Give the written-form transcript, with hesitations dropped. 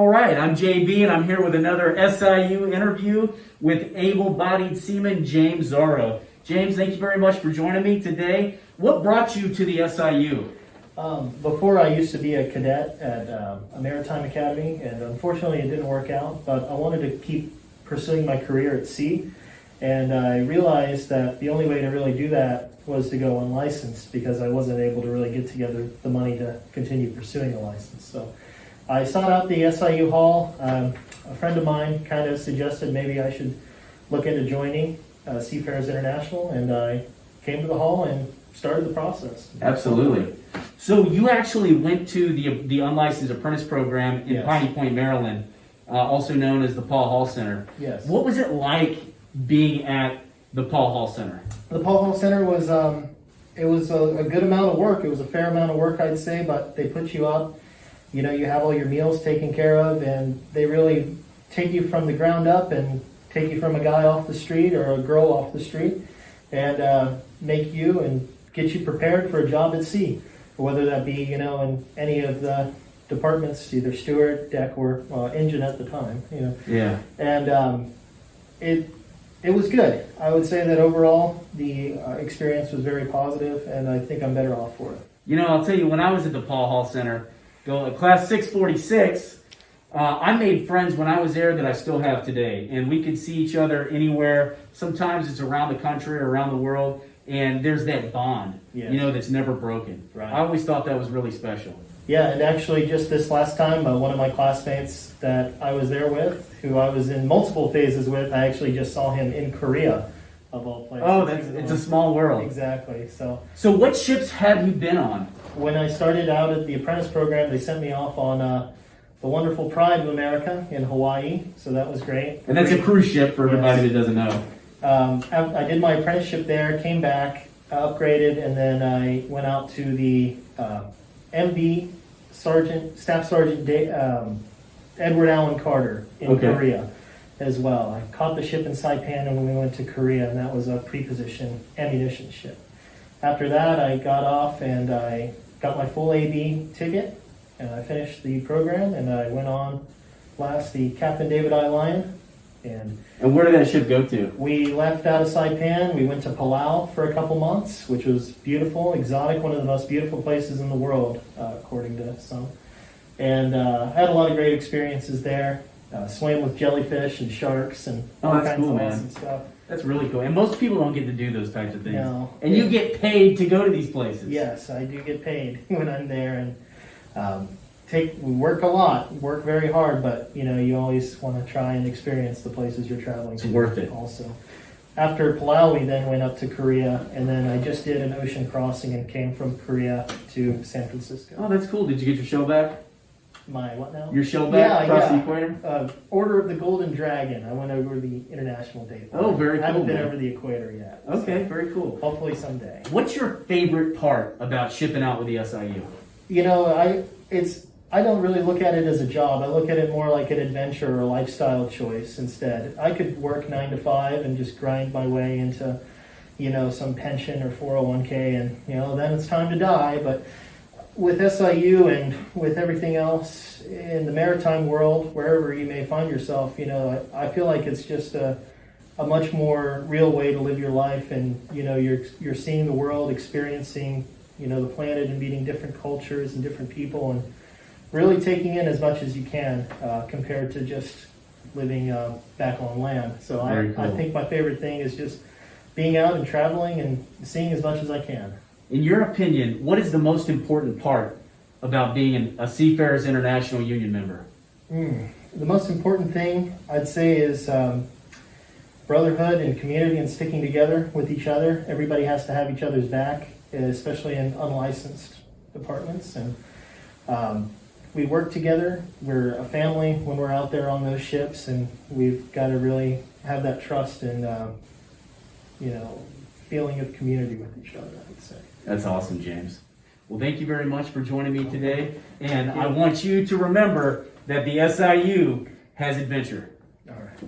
All right, I'm JB, and I'm here with another SIU interview with able-bodied seaman James Zaro. James, thank you very much for joining me today. What brought you to the SIU? Before, I used to be a cadet at a maritime academy, and unfortunately it didn't work out, but I wanted to keep pursuing my career at sea, and I realized that the only way to really do that was to go unlicensed, because I wasn't able to really get together the money to continue pursuing a license. So I sought out the SIU Hall. A friend of mine kind of suggested maybe I should look into joining Seafarers International, and I came to the Hall and started the process. Absolutely. So you actually went to the unlicensed apprentice program in Yes. Piney Point, Maryland, also known as the Paul Hall Center. Yes. What was it like being at the Paul Hall Center? The Paul Hall Center was it was a good amount of work. It was a fair amount of work, I'd say, but they put you up. You know, you have all your meals taken care of, and they really take you from the ground up and take you from a guy off the street or a girl off the street and make you and get you prepared for a job at sea, whether that be, you know, in any of the departments, either steward, deck, or engine at the time, you know. Yeah. And it was good. I would say that overall the experience was very positive, and I think I'm better off for it. You know, I'll tell you, when I was at the Paul Hall Center, class 646, I made friends when I was there that I still have today, and we could see each other anywhere. Sometimes it's around the country or around the world, and there's that bond, Yes. you know, that's never broken. Right. I always thought that was really special. Yeah, and actually just this last time, one of my classmates that I was there with, who I was in multiple phases with, I actually just saw him in Korea, of all places. Oh, it's a small world. Exactly. So what ships have you been on? When I started out at the apprentice program, they sent me off on the wonderful Pride of America in Hawaii, so that was great. And that's a cruise ship for everybody that doesn't know. I did my apprenticeship there, came back, upgraded, and then I went out to the MB Staff Sergeant Edward Allen Carter in Korea as well. I caught the ship in Saipan when we went to Korea, and that was a pre-position ammunition ship. After that, I got off and I got my full AB ticket, and I finished the program, and I went on last the Captain David I. Lyon. And where did that ship go to? we left out of Saipan. We went to Palau for a couple months, which was beautiful, exotic, one of the most beautiful places in the world, according to some. And had a lot of great experiences there. Swam with jellyfish and sharks and all kinds of awesome stuff. That's really cool. And most people don't get to do those types of things. No. And you get paid to go to these places. Yes, I do get paid when I'm there, and we work a lot, work very hard, but you know, you always want to try and experience the places you're traveling to. It's worth it. Also, after Palau, we then went up to Korea, and then I just did an ocean crossing and came from Korea to San Francisco. Oh, that's cool. Did you get your shell back? My what now? Your shell back across the equator? Order of the Golden Dragon. I went over the international date. Oh, very cool. I haven't been over the equator yet. Okay, so very cool. Hopefully someday. What's your favorite part about shipping out with the SIU? You know, I don't really look at it as a job. I look at it more like an adventure or a lifestyle choice instead. I could work 9 to 5 and just grind my way into, you know, some pension or 401k, and you know, then it's time to die. But with SIU and with everything else in the maritime world, wherever you may find yourself, you know, I feel like it's just a much more real way to live your life, and you know, you're seeing the world, experiencing, you know, the planet, and meeting different cultures and different people, and really taking in as much as you can compared to just living back on land. So I think my favorite thing is just being out and traveling and seeing as much as I can. In your opinion, what is the most important part about being a Seafarers International Union member? The most important thing, I'd say, is brotherhood and community and sticking together with each other. Everybody has to have each other's back, especially in unlicensed departments. And we work together. We're a family when we're out there on those ships, and we've got to really have that trust and you know, feeling of community with each other, I would say. That's awesome, James. Well, thank you very much for joining me today. And I want you to remember that the SIU has adventure. All right.